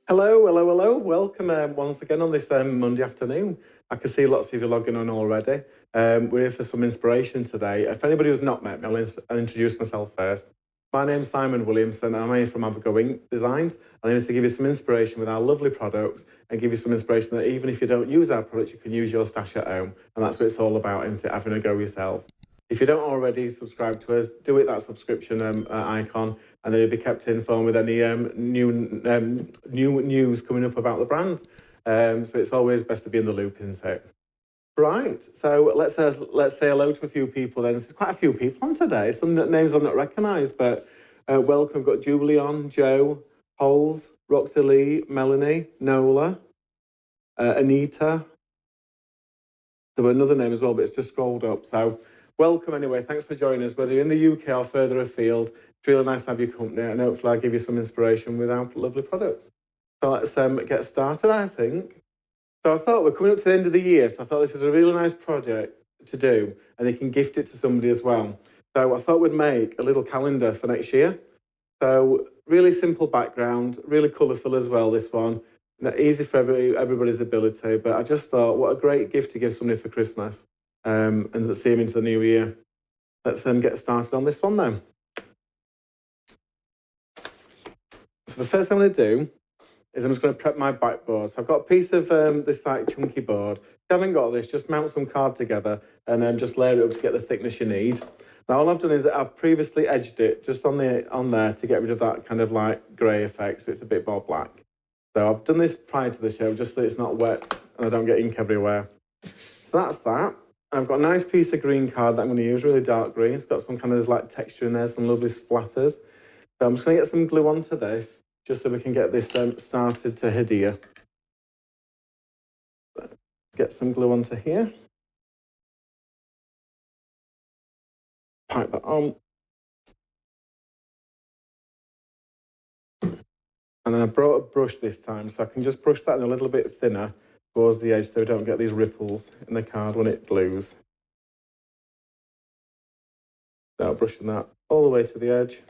Hello, hello, hello. Welcome once again on this Monday afternoon. I can see lots of you logging on already. We're here for some inspiration today. If anybody who's not met me, I'll introduce myself first. My name's Simon Williamson and I'm here from AVAGO-INK Designs. I'm here to give you some inspiration with our lovely products and give you some inspiration that even if you don't use our products, you can use your stash at home. And that's what it's all about, isn't it? Having a go yourself. If you don't already subscribe to us, do it that subscription icon, and then you'll be kept informed with any new news coming up about the brand. So it's always best to be in the loop, isn't it? Right. So let's say hello to a few people then. There's quite a few people on today. Some names I've not recognised, but welcome. We've got Julie on, Joe, Holes, Roxy Lee, Melanie, Nola, Anita. There were another name as well, but it's just scrolled up. So welcome anyway. Thanks for joining us, whether you're in the UK or further afield. It's really nice to have your company, and hopefully I'll give you some inspiration with our lovely products. So let's get started, I think. So I thought we're coming up to the end of the year, so I thought this is a really nice project to do, and you can gift it to somebody as well. So I thought we'd make a little calendar for next year. So really simple background, really colourful as well, this one. Easy for everybody's ability, but I just thought, what a great gift to give somebody for Christmas and see them into the new year. Let's get started on this one then. So the first thing I'm going to do is I'm just going to prep my backboard. So I've got a piece of this like chunky board. If you haven't got this, just mount some card together and then just layer it up to get the thickness you need. Now all I've done is that I've previously edged it just on there to get rid of that kind of like grey effect, so it's a bit more black. So I've done this prior to the show just so it's not wet and I don't get ink everywhere. So that's that. And I've got a nice piece of green card that I'm going to use, really dark green. It's got some kind of like texture in there, some lovely splatters. So I'm just going to get some glue onto this just so we can get this started to adhere. So let's get some glue onto here. Pipe that on. And then I brought a brush this time, so I can just brush that in a little bit thinner towards the edge so we don't get these ripples in the card when it glues. So brushing that all the way to the edge.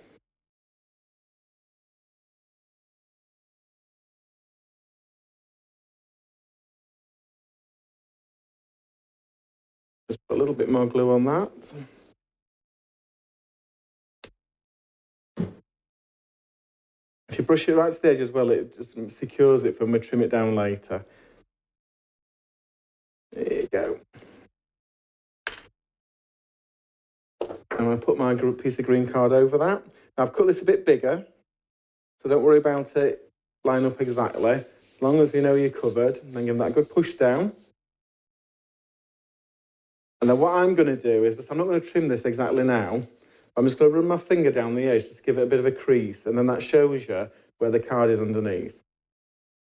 Just put a little bit more glue on that. If you brush it right to the edge as well, it just secures it for when we trim it down later. There you go. I'm going to put my piece of green card over that. Now I've cut this a bit bigger, so don't worry about it line up exactly. As long as you know you're covered, and then give that a good push down. And then what I'm going to do is, I'm not going to trim this exactly now, I'm just going to run my finger down the edge just to give it a bit of a crease, and then that shows you where the card is underneath.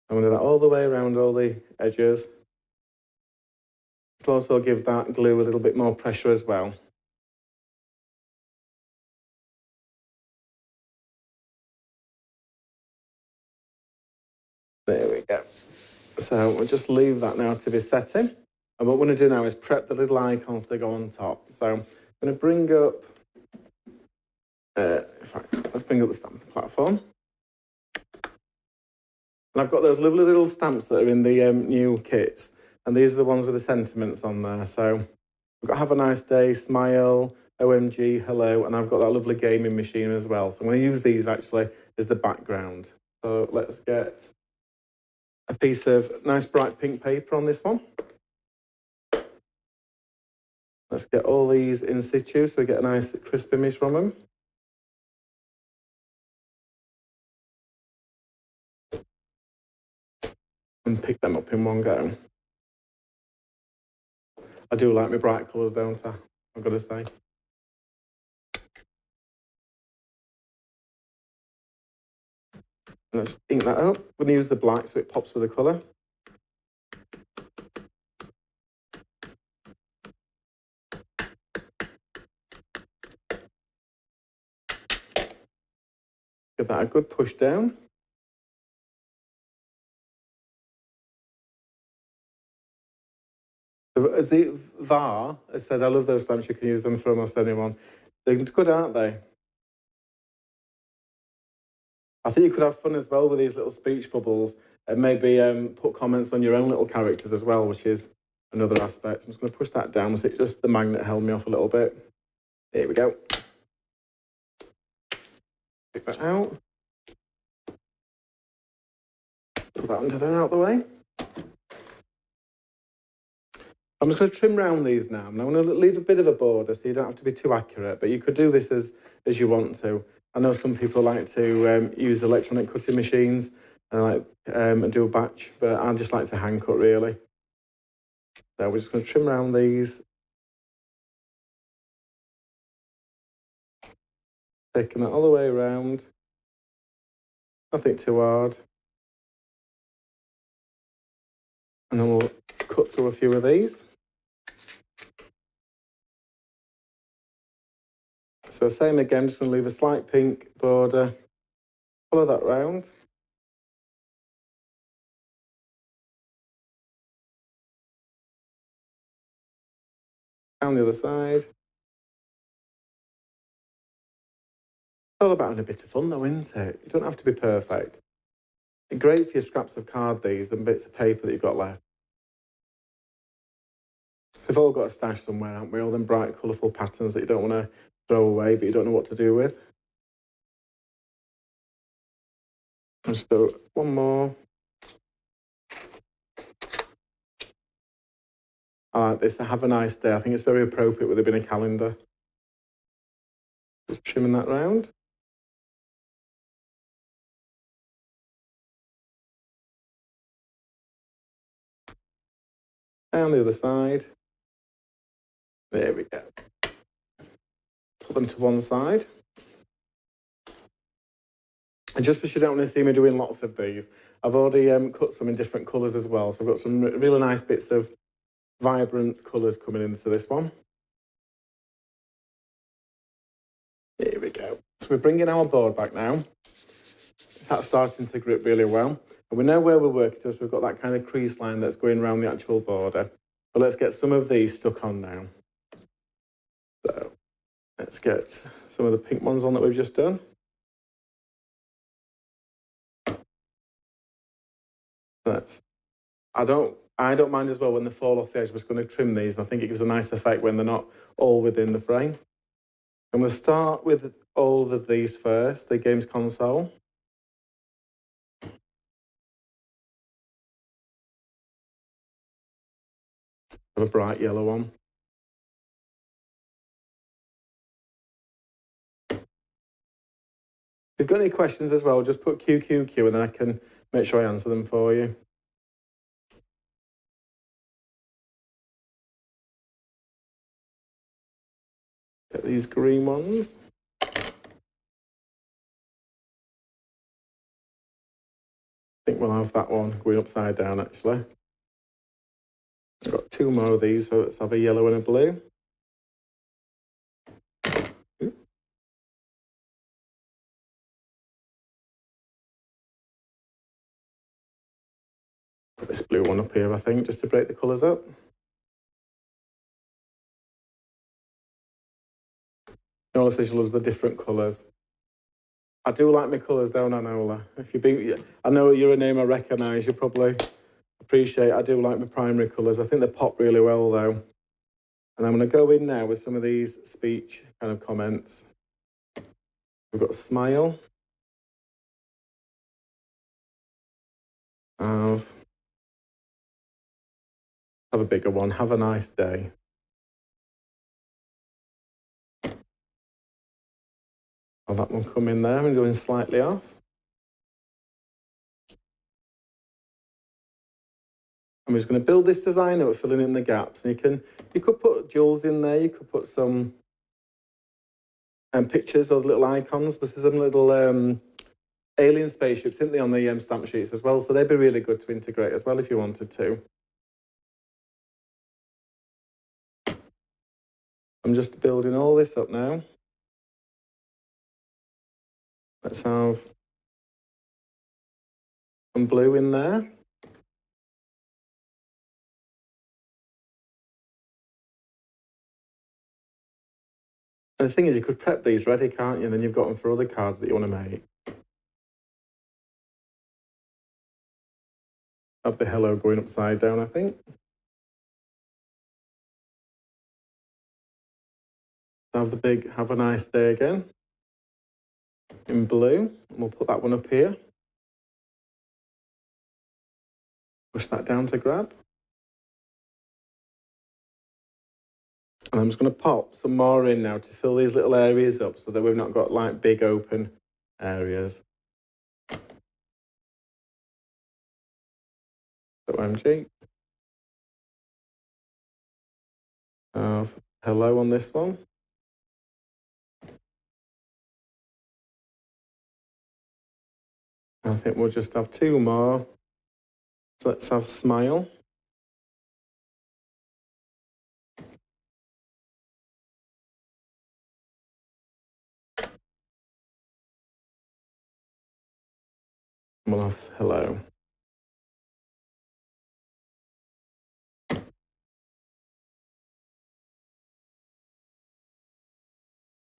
I'm going to do that all the way around all the edges. It'll also give that glue a little bit more pressure as well. There we go. So we'll just leave that now to be setting. And what we're going to do now is prep the little icons to go on top. So I'm going to bring up, in fact, let's bring up the stamp platform. And I've got those lovely little stamps that are in the new kits. And these are the ones with the sentiments on there. So we've got have a nice day, smile, OMG, hello. And I've got that lovely gaming machine as well. So I'm going to use these actually as the background. So let's get a piece of nice bright pink paper on this one. Let's get all these in situ so we get a nice crisp image from them. And pick them up in one go. I do like my bright colours, don't I? I've got to say. Let's ink that up. We're going to use the black so it pops with the colour. Give that a good push down. So as VAR has said, I love those stamps, you can use them for almost anyone. They're good, aren't they? I think you could have fun as well with these little speech bubbles and maybe put comments on your own little characters as well, which is another aspect. I'm just going to push that down. So just the magnet held me off a little bit. There we go. Pick that out. Put that under there out of the way. I'm just going to trim round these now. And I'm going to leave a bit of a border so you don't have to be too accurate, but you could do this as you want to. I know some people like to use electronic cutting machines and do a batch, but I just like to hand cut really. So we're just going to trim around these. Taking that all the way around. Nothing too hard. And then we'll cut through a few of these. So same again, just going to leave a slight pink border. Follow that round. Down the other side. It's all about having a bit of fun though, isn't it? You don't have to be perfect. It's great for your scraps of card, these, and bits of paper that you've got left. We've all got a stash somewhere, haven't we? All them bright, colourful patterns that you don't want to throw away, but you don't know what to do with. Just do one more. I like this. Have a nice day. I think it's very appropriate with it being a calendar. Just trimming that round. Down the other side. There we go. Put them to one side. And just because you don't want to see me doing lots of these, I've already cut some in different colours as well. So I've got some really nice bits of vibrant colours coming into this one. Here we go. So we're bringing our board back now. That's starting to grip really well. And we know where we're working to, so we've got that kind of crease line that's going around the actual border. But let's get some of these stuck on now. So let's get some of the pink ones on that we've just done. I don't mind as well when they fall off the edge. We're just going to trim these. I think it gives a nice effect when they're not all within the frame. I'm going to start with all of these first, the games console. A bright yellow one. If you've got any questions as well, just put QQQ and then I can make sure I answer them for you. Get these green ones. I think we'll have that one going upside down actually. I've got two more of these, so let's have a yellow and a blue. Put this blue one up here, I think, just to break the colours up. Nola says she loves the different colours. I do like my colours, don't I, Nola? I know you're a name I recognise, you probably appreciate. I do like my primary colours. I think they pop really well, though. And I'm going to go in now with some of these speech kind of comments. We've got smile. Have a bigger one. Have a nice day. Have that one come in there and going slightly off. I'm just going to build this design up, filling in the gaps. And you could put jewels in there. You could put some pictures or little icons. But there's some little alien spaceships, isn't they, on the stamp sheets as well? So they'd be really good to integrate as well if you wanted to. I'm just building all this up now. Let's have some blue in there. And the thing is, you could prep these ready, can't you? And then you've got them for other cards that you want to make. Have the hello going upside down, I think. Have the big have a nice day again in blue. And we'll put that one up here. Push that down to grab. And I'm just going to pop some more in now to fill these little areas up so that we've not got like big open areas. So OMG. Hello on this one. I think we'll just have two more. So let's have smile. We'll have hello.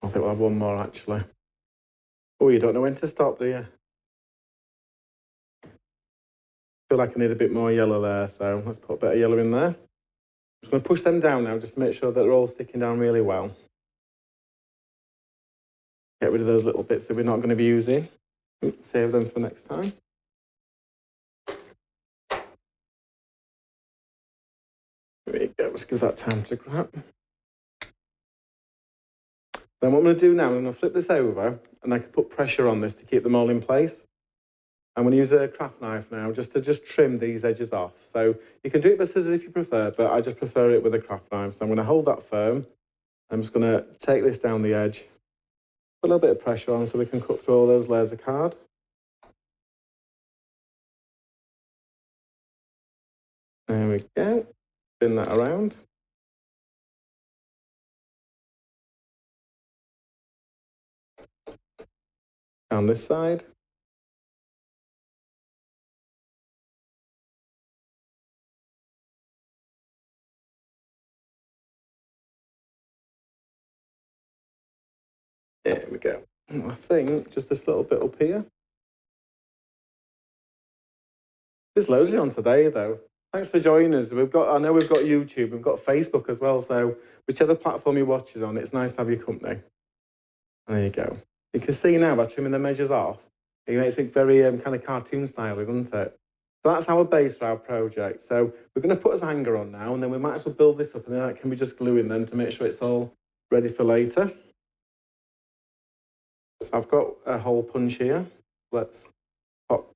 I think we'll have one more actually. Oh, you don't know when to stop, do you? Feel like I need a bit more yellow there, so let's put a bit of yellow in there. I'm just going to push them down now just to make sure that they're all sticking down really well. Get rid of those little bits that we're not going to be using. Save them for next time. There we go, let's give that time to grab. Then what I'm going to do now, I'm going to flip this over and I can put pressure on this to keep them all in place. I'm going to use a craft knife now just to trim these edges off. So you can do it with scissors if you prefer, but I just prefer it with a craft knife. So I'm going to hold that firm. I'm just going to take this down the edge, put a little bit of pressure on so we can cut through all those layers of card. There we go. Spin that around. Down this side. There we go. I think just this little bit up here. There's loads on today though. Thanks for joining us. I know we've got YouTube, we've got Facebook as well. So whichever platform you watch it on, it's nice to have your company. And there you go. You can see now by trimming the measures off, it makes it very kind of cartoon style, doesn't it? So that's our base for our project. So we're going to put a hanger on now, and then we might as well build this up, and then that can be just gluing then to make sure it's all ready for later. So I've got a hole punch here. Let's pop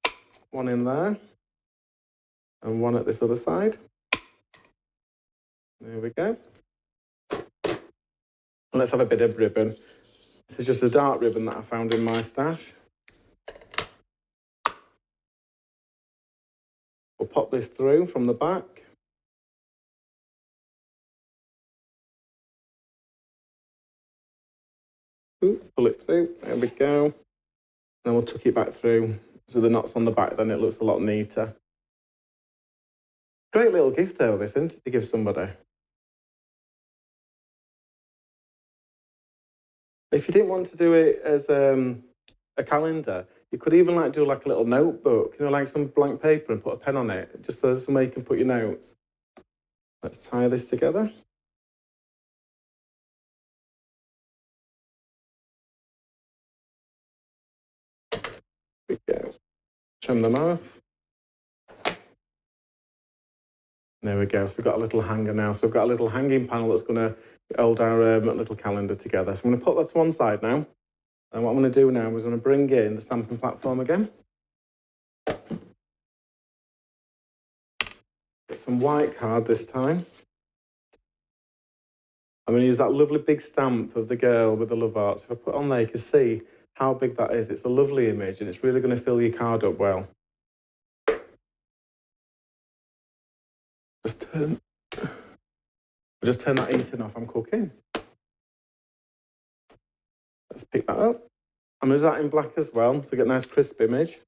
one in there and one at this other side. There we go. And let's have a bit of ribbon. This is just a dark ribbon that I found in my stash. We'll pop this through from the back. Ooh, pull it through. There we go. Then we'll tuck it back through so the knot's on the back, then it looks a lot neater. Great little gift though, this, isn't it, to give somebody? If you didn't want to do it as a calendar, you could even like do like a little notebook, you know, like some blank paper and put a pen on it, just so somewhere you can put your notes. Let's tie this together. There we go. Trim them off. There we go. So we've got a little hanger now. So we've got a little hanging panel that's going to hold our little calendar together. So I'm going to put that to one side now. And what I'm going to do now is I'm going to bring in the stamping platform again. Get some white card this time. I'm going to use that lovely big stamp of the girl with the love hearts. If I put it on there, you can see how big that is. It's a lovely image and it's really going to fill your card up well. Just turn that heating off, I'm cooking. Let's pick that up. I'm going to do that in black as well to get a nice crisp image.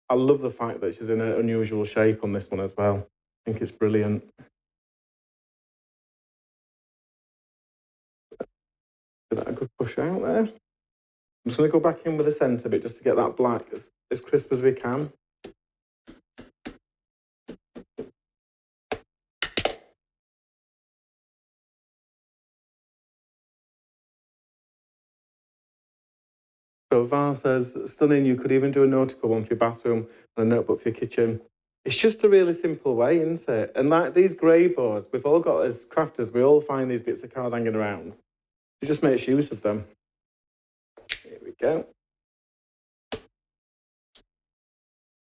I love the fact that she's in an unusual shape on this one as well. I think it's brilliant. Give that a good push out there. I'm just going to go back in with the centre bit just to get that black as crisp as we can. So Val says, stunning, you could even do a nautical one for your bathroom and a notebook for your kitchen. It's just a really simple way, isn't it? And like these grey boards, we've all got as crafters, we all find these bits of card hanging around. You just make use of them. Here we go.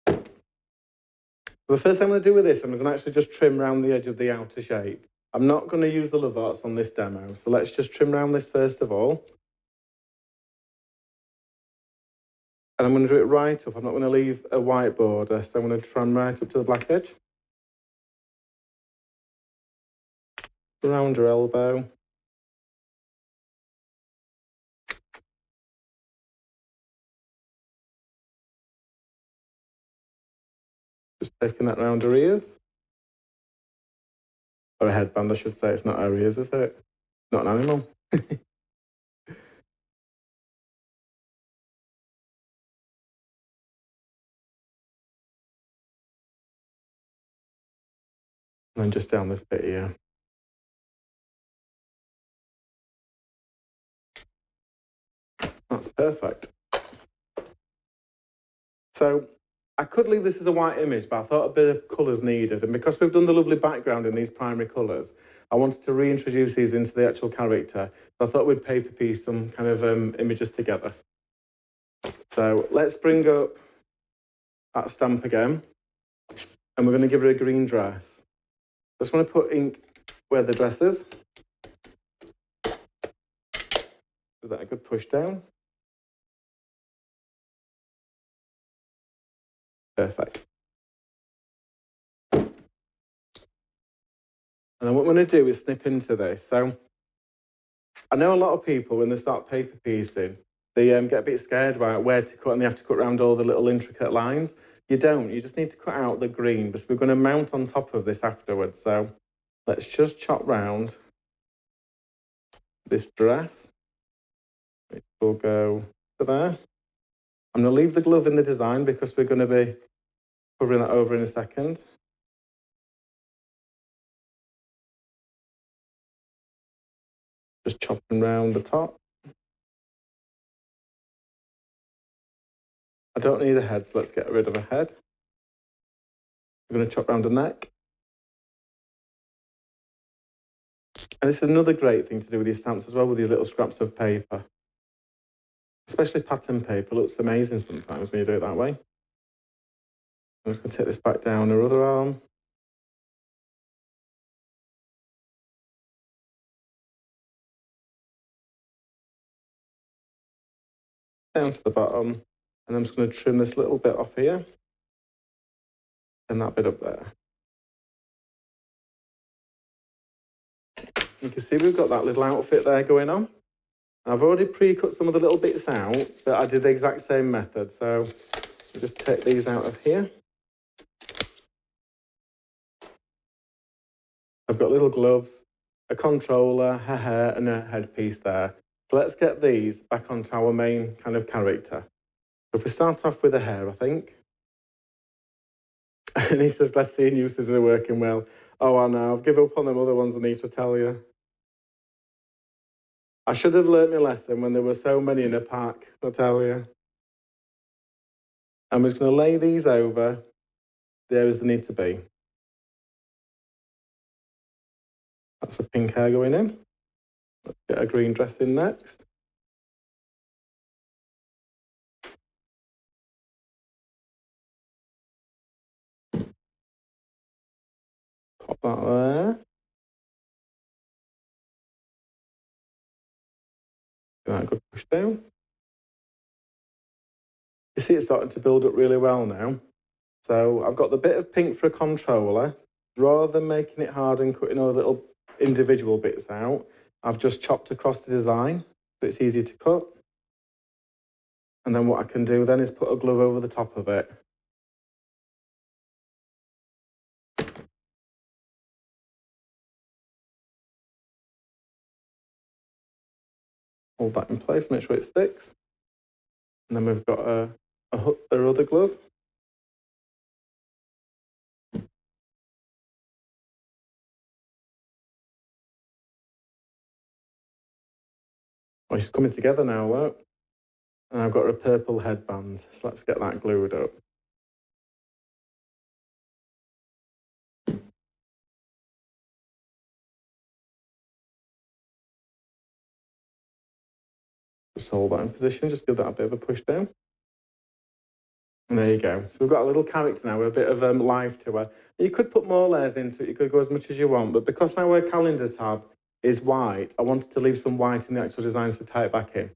The first thing I'm going to do with this, I'm going to actually just trim around the edge of the outer shape. I'm not going to use the love arts on this demo, so let's just trim around this first of all. And I'm going to do it right up. I'm not going to leave a white border, so I'm going to trim right up to the black edge. Around your elbow. Just taking that round her ears. Or a headband, I should say. It's not her ears, is it? Not an animal. And then just down this bit here. That's perfect. So I could leave this as a white image, but I thought a bit of colour's needed. And because we've done the lovely background in these primary colours, I wanted to reintroduce these into the actual character. So I thought we'd paper piece some kind of images together. So let's bring up that stamp again. And we're going to give her a green dress. Just want to put ink where the dress is. Give that a good push down. Perfect. And then what we're going to do is snip into this. So I know a lot of people, when they start paper piecing, they get a bit scared about where to cut and they have to cut around all the little intricate lines. You don't. You just need to cut out the green because we're going to mount on top of this afterwards. So let's just chop round this dress. It will go to there. I'm going to leave the glove in the design because we're going to be covering that over in a second. Just chopping round the top. I don't need a head, so let's get rid of a head. We're going to chop round the neck. And this is another great thing to do with these stamps as well, with these little scraps of paper. Especially pattern paper, looks amazing sometimes when you do it that way. I'm just going to take this back down her other arm. Down to the bottom. And I'm just going to trim this little bit off here. And that bit up there. You can see we've got that little outfit there going on. I've already pre-cut some of the little bits out, but I did the exact same method. So I'll just take these out of here. I've got little gloves, a controller, her hair, and a headpiece there. So let's get these back onto our main kind of character. So if we start off with the hair, I think. And he says, let's see, new scissors are working well. Oh, I know, I've given up on them other ones, I need to tell you. I should have learnt my lesson when there were so many in a pack, I tell you. I'm just going to lay these over the areas they need to be. That's the pink hair going in. Let's get a green dress in next. Pop that there. Give that a good push down. You see it's starting to build up really well now. So I've got the bit of pink for a controller. Rather than making it hard and cutting all the little individual bits out, I've just chopped across the design so it's easy to cut. And then what I can do then is put a glove over the top of it. Hold that in place, make sure it sticks. And then we've got our other glove. Oh, she's coming together now, look. And I've got a purple headband, so let's get that glued up. Just hold that in position, just give that a bit of a push down. And there you go. So we've got a little character now with a bit of life to her. You could put more layers into it, you could go as much as you want, but because our calendar tab is white, I wanted to leave some white in the actual design to tie it back in.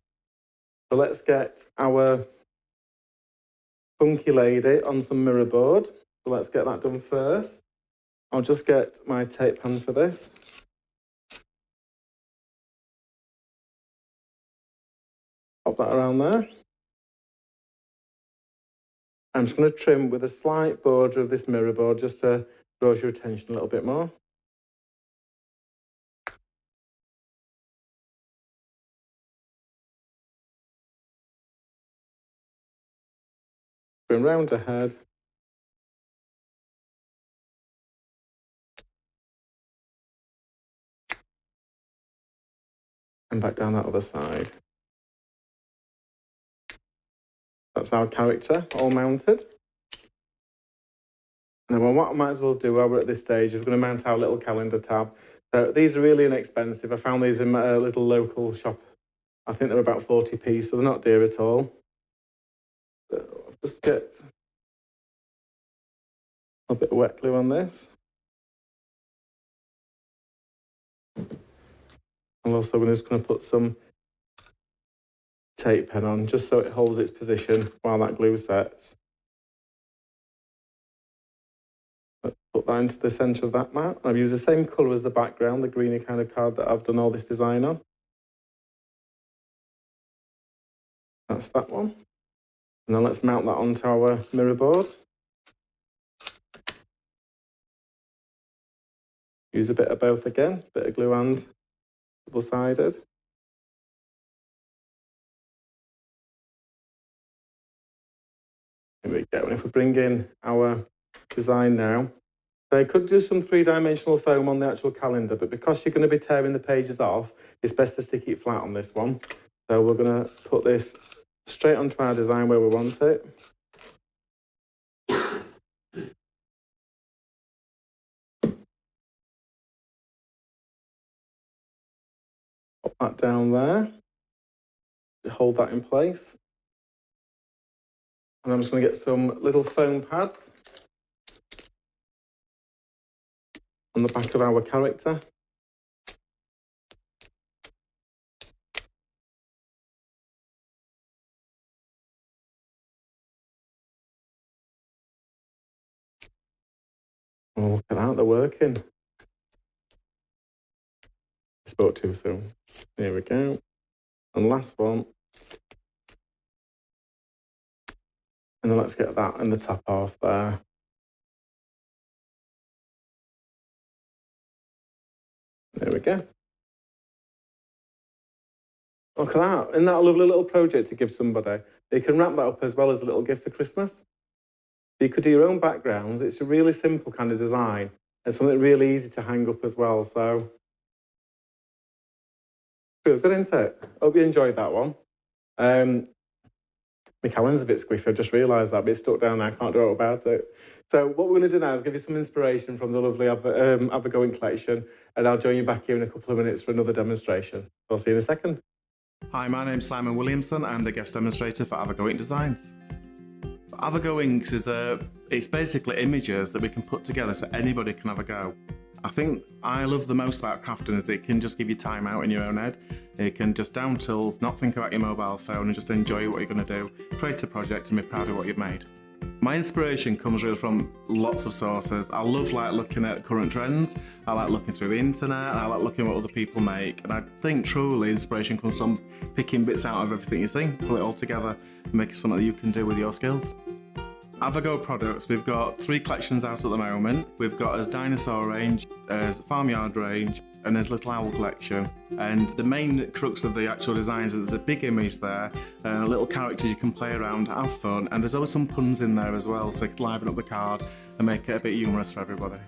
So let's get our funky lady on some mirror board. So let's get that done first. I'll just get my tape pen for this. Pop that around there. I'm just going to trim with a slight border of this mirror board just to draw your attention a little bit more. Going round ahead. And back down that other side. That's our character all mounted. And then what I might as well do while we're at this stage is we're going to mount our little calendar tab. So these are really inexpensive. I found these in my little local shop. I think they're about 40p, so they're not dear at all. So I'll just get a bit of wet glue on this. And also we're just going to put some tape pen on just so it holds its position while that glue sets. Put that into the centre of that mat. I've used the same colour as the background, the greeny kind of card that I've done all this design on. That's that one. And then let's mount that onto our mirror board. Use a bit of both again, a bit of glue and double-sided. Here we go. And if we bring in our design now, so you could do some three-dimensional foam on the actual calendar, but because you're going to be tearing the pages off, it's best to stick it flat on this one. So we're going to put this straight onto our design where we want it. Pop that down there. Hold that in place. And I'm just going to get some little foam pads on the back of our character. Oh, look at that, they're working. I spoke too soon. Here we go. And last one. And then let's get that in the top half there. There we go. Look at that. Isn't that a lovely little project to give somebody? You can wrap that up as well as a little gift for Christmas. You could do your own backgrounds. It's a really simple kind of design and something really easy to hang up as well. So, good, isn't it? Hope you enjoyed that one. My calendar's a bit squiffy, I just realised that, but it's stuck down there, I can't do anything about it. So what we're going to do now is give you some inspiration from the lovely AVAGO-INK collection, and I'll join you back here in a couple of minutes for another demonstration. I'll see you in a second. Hi, my name's Simon Williamson. I'm the guest demonstrator for AVAGO-INK Designs. AVAGO-INK it's basically images that we can put together so anybody can have a go. I think I love the most about crafting is it can just give you time out in your own head. You can just down tools, not think about your mobile phone and just enjoy what you're going to do, create a project and be proud of what you've made. My inspiration comes really from lots of sources. I love looking at current trends, I like looking through the internet, and I like looking at what other people make, and I think truly inspiration comes from picking bits out of everything you see, pull it all together and make it something that you can do with your skills. AVAGO products, we've got 3 collections out at the moment. We've got as dinosaur range, as farmyard range, and as little owl collection. And the main crux of the actual design is that there's a big image there, little characters you can play around, have fun, and there's always some puns in there as well, so you can liven up the card and make it a bit humorous for everybody.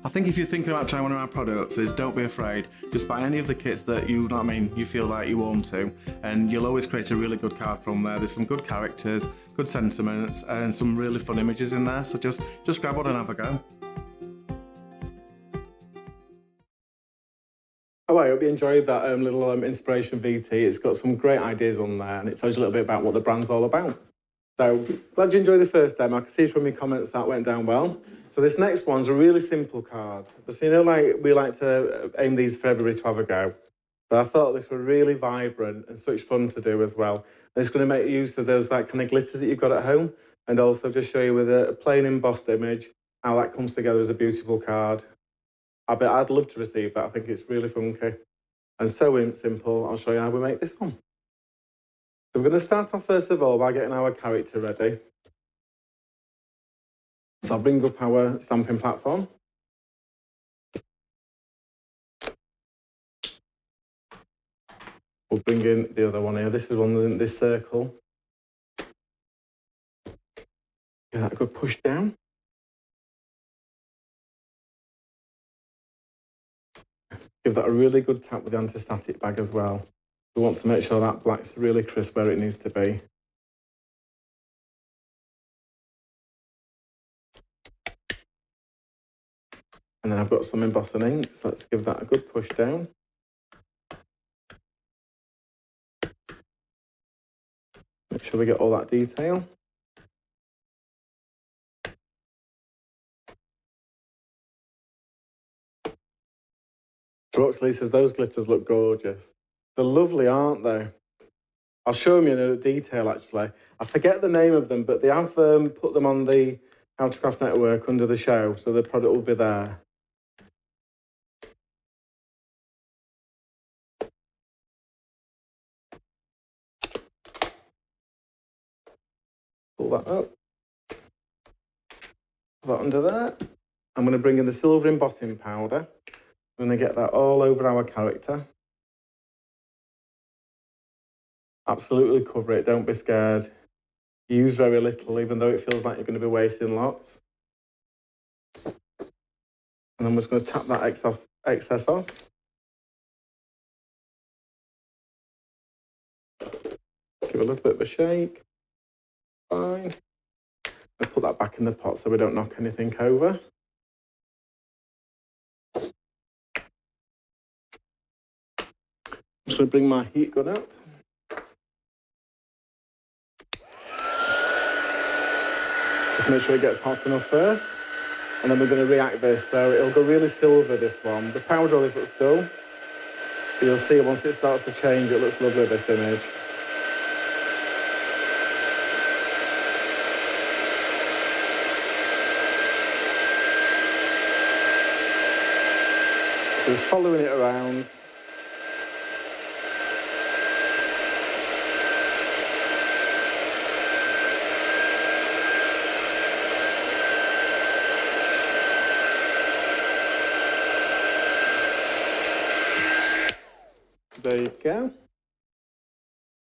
I think if you're thinking about trying one of our products, don't be afraid. Just buy any of the kits that you feel like you want to, and you'll always create a really good card from there. There's some good characters, good sentiments, and some really fun images in there. So just grab one and have a go. Oh, I hope you enjoyed that little inspiration VT. It's got some great ideas on there, and it tells you a little bit about what the brand's all about. So glad you enjoyed the first demo. I can see from your comments that went down well. So this next one's a really simple card. But you know, we like to aim these for everybody to have a go. But I thought this was really vibrant and such fun to do as well. And it's going to make use of those kind of glitters that you've got at home, and also just show you with a plain embossed image how that comes together as a beautiful card. I'd love to receive that. I think it's really funky and so simple. I'll show you how we make this one. So we're going to start off first of all by getting our character ready. So I'll bring up our stamping platform. We'll bring in the other one here. This is one in this circle. Give that a good push down. Give that a really good tap with the anti-static bag as well. We want to make sure that black's really crisp where it needs to be. And then I've got some embossing ink, so let's give that a good push down. Make sure we get all that detail. Roxley says those glitters look gorgeous. They're lovely, aren't they? I'll show them you in detail, actually. I forget the name of them, but they have put them on the How to Craft Network under the show, so the product will be there. Pull that up. Put that under there. I'm going to bring in the silver embossing powder. I'm going to get that all over our character. Absolutely cover it, don't be scared. Use very little, even though it feels like you're going to be wasting lots. And I'm just going to tap that excess off. Give it a little bit of a shake. Fine. I'll put that back in the pot so we don't knock anything over. I'm just going to bring my heat gun up. Just make sure it gets hot enough first. And then we're going to react this, so it'll go really silver, this one. The powder always looks dull. But you'll see once it starts to change, it looks lovely, this image. So just following it around. There you go.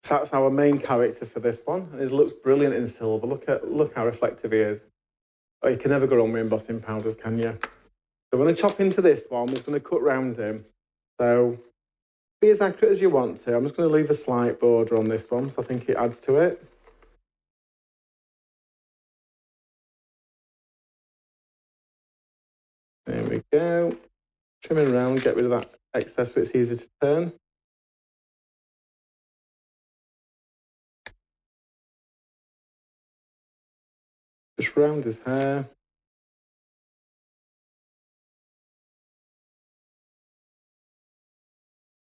So that's our main character for this one. It looks brilliant in silver. Look how reflective he is. Oh, you can never go wrong with embossing powders, can you? So we're going to chop into this one. We're just going to cut round him. So be as accurate as you want to. I'm just going to leave a slight border on this one, so I think it adds to it. There we go. Trimming around, get rid of that excess so it's easy to turn. Just round his hair.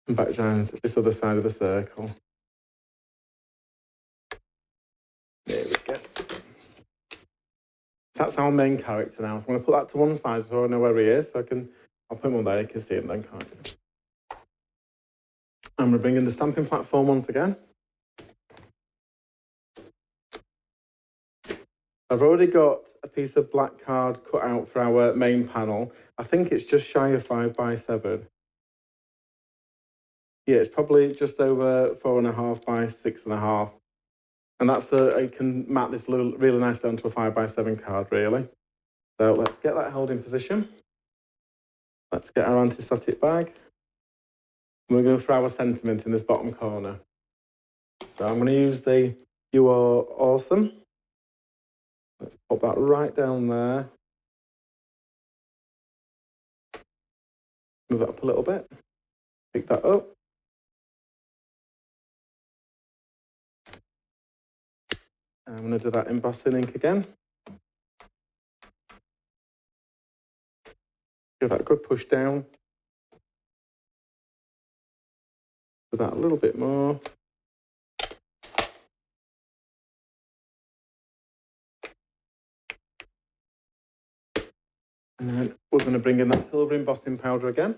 And back down to this other side of the circle. There we go. That's our main character now. So I'm going to put that to one side so I know where he is. So I'll put him on there, you can see him then, can't you? I'm going to bring in the stamping platform once again. I've already got a piece of black card cut out for our main panel. I think it's just shy of 5 by 7. Yeah, it's probably just over 4.5 by 6.5. And that's I can map this really nicely onto a 5 by 7 card, really. So let's get that held in position. Let's get our anti-static bag. And we're going to throw our sentiment in this bottom corner. So I'm going to use the "You are awesome." Let's pop that right down there. Move that up a little bit. Pick that up. And I'm going to do that embossing ink again. Give that a good push down. Do that a little bit more. And then we're going to bring in that silver embossing powder again.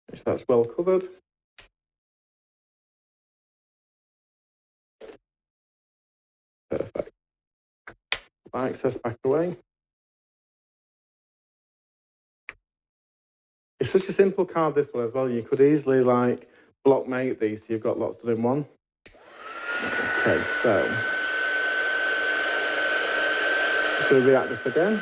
Make sure that's well covered. Perfect. Put that excess back away. It's such a simple card, this one as well. You could easily like block mate these so you've got lots done in one. Okay, so just going to react this again.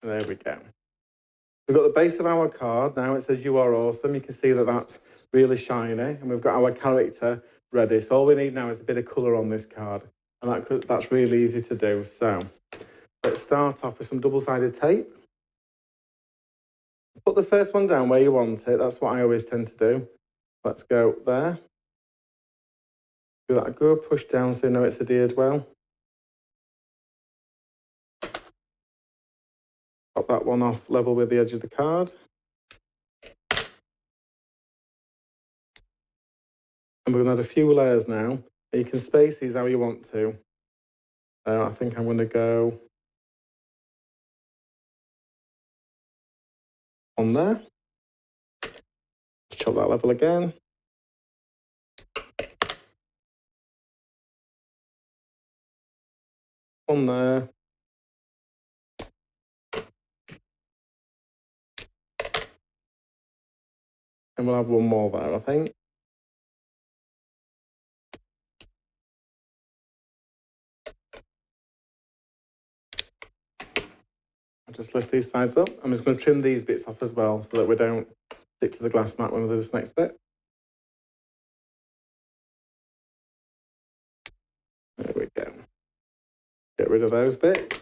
There we go. We've got the base of our card. Now it says "You are awesome." You can see that that's really shiny. And we've got our character ready. So all we need now is a bit of colour on this card. And that's really easy to do. So let's start off with some double-sided tape. Put the first one down where you want it. That's what I always tend to do. Let's go there. Do that a good push down so you know it's adhered well. Pop that one off level with the edge of the card. And we're going to add a few layers now. And you can space these how you want to. I think I'm going to go on there. Chop that level again. On there. And we'll have one more there, I think. I'll just lift these sides up. I'm just going to trim these bits off as well so that we don't stick to the glass mat when we do this next bit. There we go. Get rid of those bits.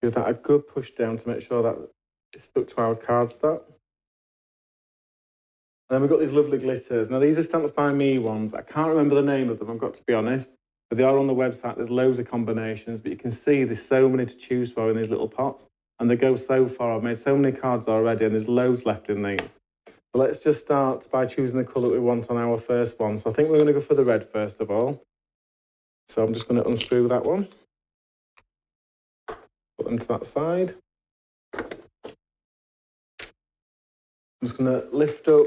Give that a good push down to make sure that it's stuck to our cardstock. Then we've got these lovely glitters. Now these are Stamps by Me ones. I can't remember the name of them, I've got to be honest. But they are on the website. There's loads of combinations, but you can see there's so many to choose for in these little pots. And they go so far. I've made so many cards already and there's loads left in these. So let's just start by choosing the colour we want on our first one. So I think we're going to go for the red first of all. So I'm just going to unscrew that one. Put them to that side. I'm just going to lift up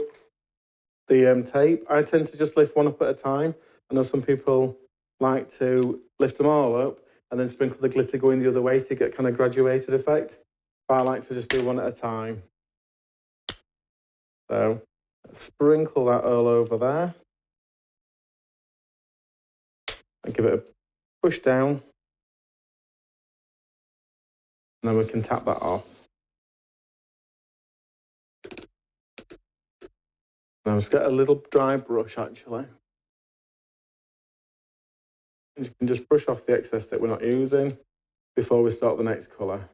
the tape. I tend to just lift one up at a time. I know some people like to lift them all up and then sprinkle the glitter going the other way to get kind of graduated effect. But I like to just do one at a time. So sprinkle that all over there. And give it a push down. And then we can tap that off. Now just get a little dry brush actually. And you can just brush off the excess that we're not using before we start the next colour.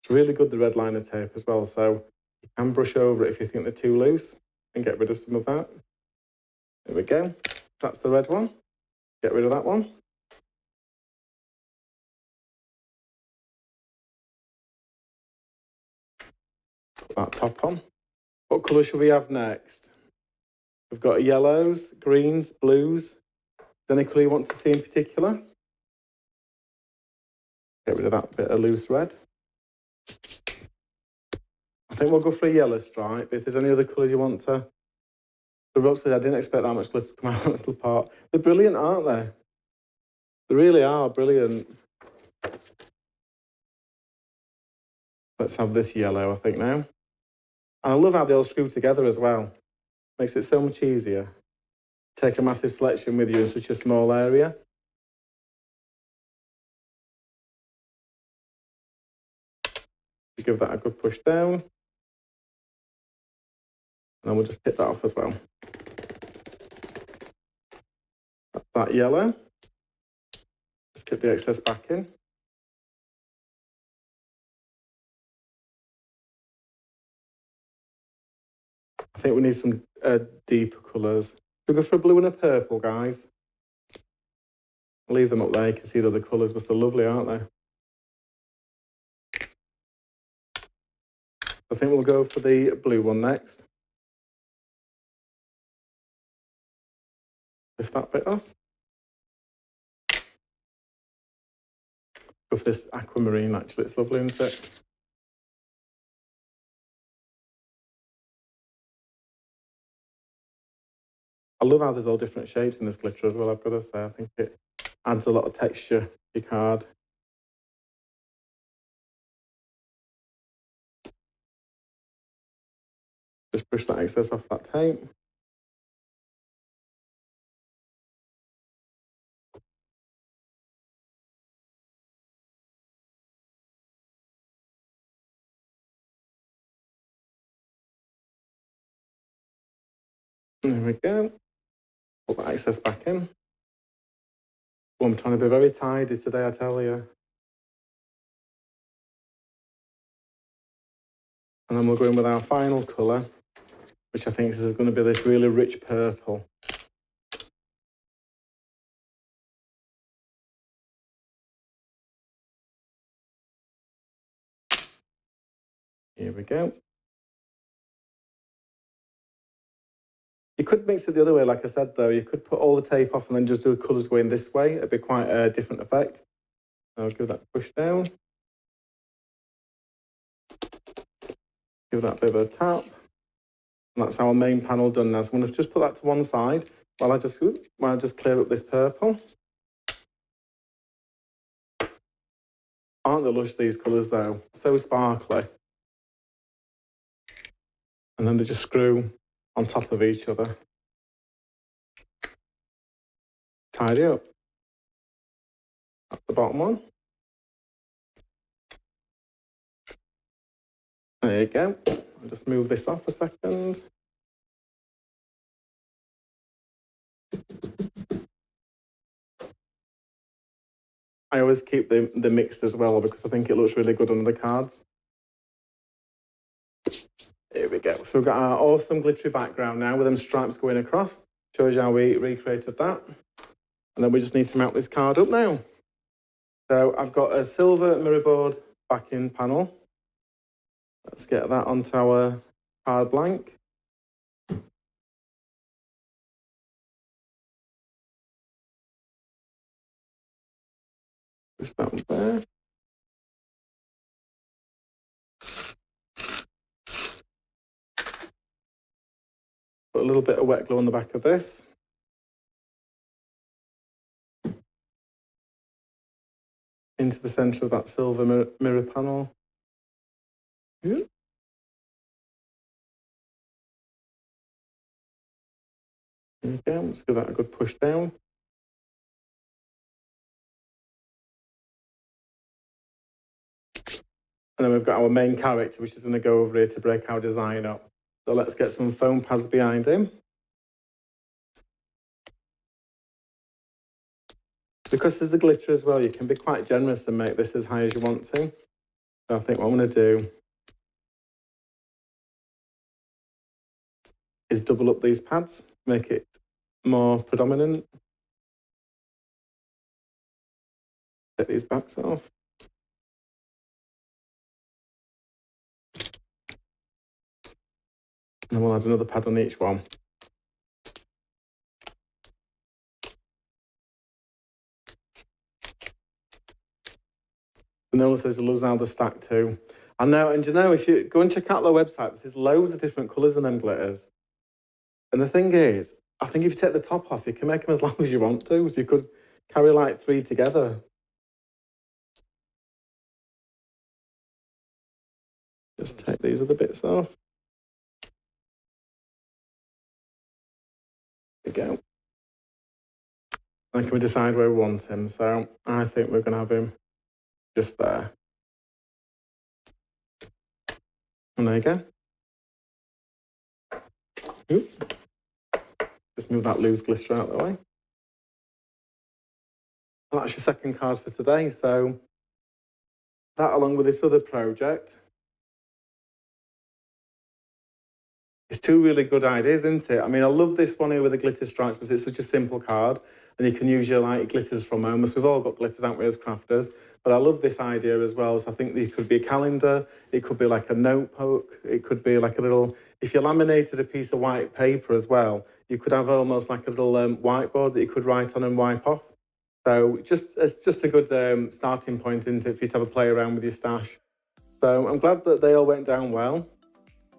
It's really good, the red liner tape as well, so you can brush over it if you think they're too loose and get rid of some of that. There we go. That's the red one. Get rid of that one. Put that top on. What colour should we have next? We've got yellows, greens, blues. Is there any colour you want to see in particular? Get rid of that bit of loose red. I think we'll go for a yellow stripe. If there's any other colours you want to... The rocks, I didn't expect that much glitter to come out of a little part. They're brilliant, aren't they? They really are brilliant. Let's have this yellow, I think, now. And I love how they all screw together as well. Makes it so much easier. Take a massive selection with you in such a small area. Give that a good push down. And then we'll just tip that off as well. That's that yellow. Just tip the excess back in. I think we need some deeper colours. We'll go for a blue and a purple, guys. I'll leave them up there. You can see the other colours, but they're lovely, aren't they? I think we'll go for the blue one next. Lift that bit off. Go for this aquamarine, actually. It's lovely, isn't it? I love how there's all different shapes in this glitter as well, I've got to say. I think it adds a lot of texture to your card. Just push that excess off that tape. There we go. Put that excess back in. Oh, I'm trying to be very tidy today, I tell you. And then we'll go in with our final colour, which I think is going to be this really rich purple. Here we go. You could mix it the other way, like I said, though. You could put all the tape off and then just do the colours going this way. It'd be quite a different effect. I'll give that a push down. Give that a bit of a tap. And that's our main panel done now. So I'm going to just put that to one side while I just clear up this purple. Aren't they lush, these colours, though? So sparkly. And then they just screw on top of each other. Tidy up. That's the bottom one. There you go. I'll just move this off a second. I always keep the mixed as well because I think it looks really good on the cards. Here we go. So we've got our awesome glittery background now with them stripes going across. Shows you how we recreated that. And then we just need to mount this card up now. So I've got a silver mirrorboard backing panel. Let's get that onto our card blank. Push that one there. Put a little bit of wet glue on the back of this. Into the centre of that silver mirror panel. Yeah. There you go. Let's give that a good push down. And then we've got our main character, which is going to go over here to break our design up. So let's get some foam pads behind him. Because there's the glitter as well, you can be quite generous and make this as high as you want to. So I think what I'm going to do is double up these pads, make it more predominant. Take these backs off. And we'll add another pad on each one. Vanilla says you lose how they're stacked too. I know, and you know, if you go and check out their website, there's loads of different colours in them glitters. And the thing is, I think if you take the top off, you can make them as long as you want to. So you could carry like 3 together. Just take these other bits off. There we go. And can we decide where we want him? So I think we're going to have him just there. And there you go. Oop. Just move that loose glister out of the way. And that's your second card for today. So that, along with this other project, it's 2 really good ideas, isn't it? I mean, I love this one here with the glitter stripes because it's such a simple card and you can use your like glitters from home. We've all got glitters, haven't we, as crafters? But I love this idea as well. So I think these could be a calendar. It could be like a notebook. It could be like a little, if you laminated a piece of white paper as well, you could have almost like a little whiteboard that you could write on and wipe off. So it's just a good starting point, isn't it, for you to have a play around with your stash. So I'm glad that they all went down well.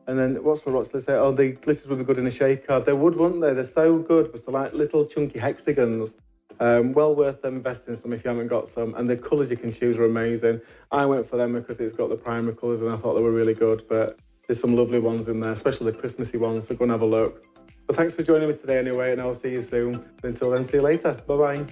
And then what's they say? Oh, the glitters would be good in a shade card. They would, wouldn't they? They're so good because they're like little chunky hexagons. Well worth investing some if you haven't got some. And the colours you can choose are amazing. I went for them because it's got the primary colours and I thought they were really good. But there's some lovely ones in there, especially the Christmassy ones. So go and have a look. But thanks for joining me today anyway, and I'll see you soon. Until then, see you later. Bye-bye.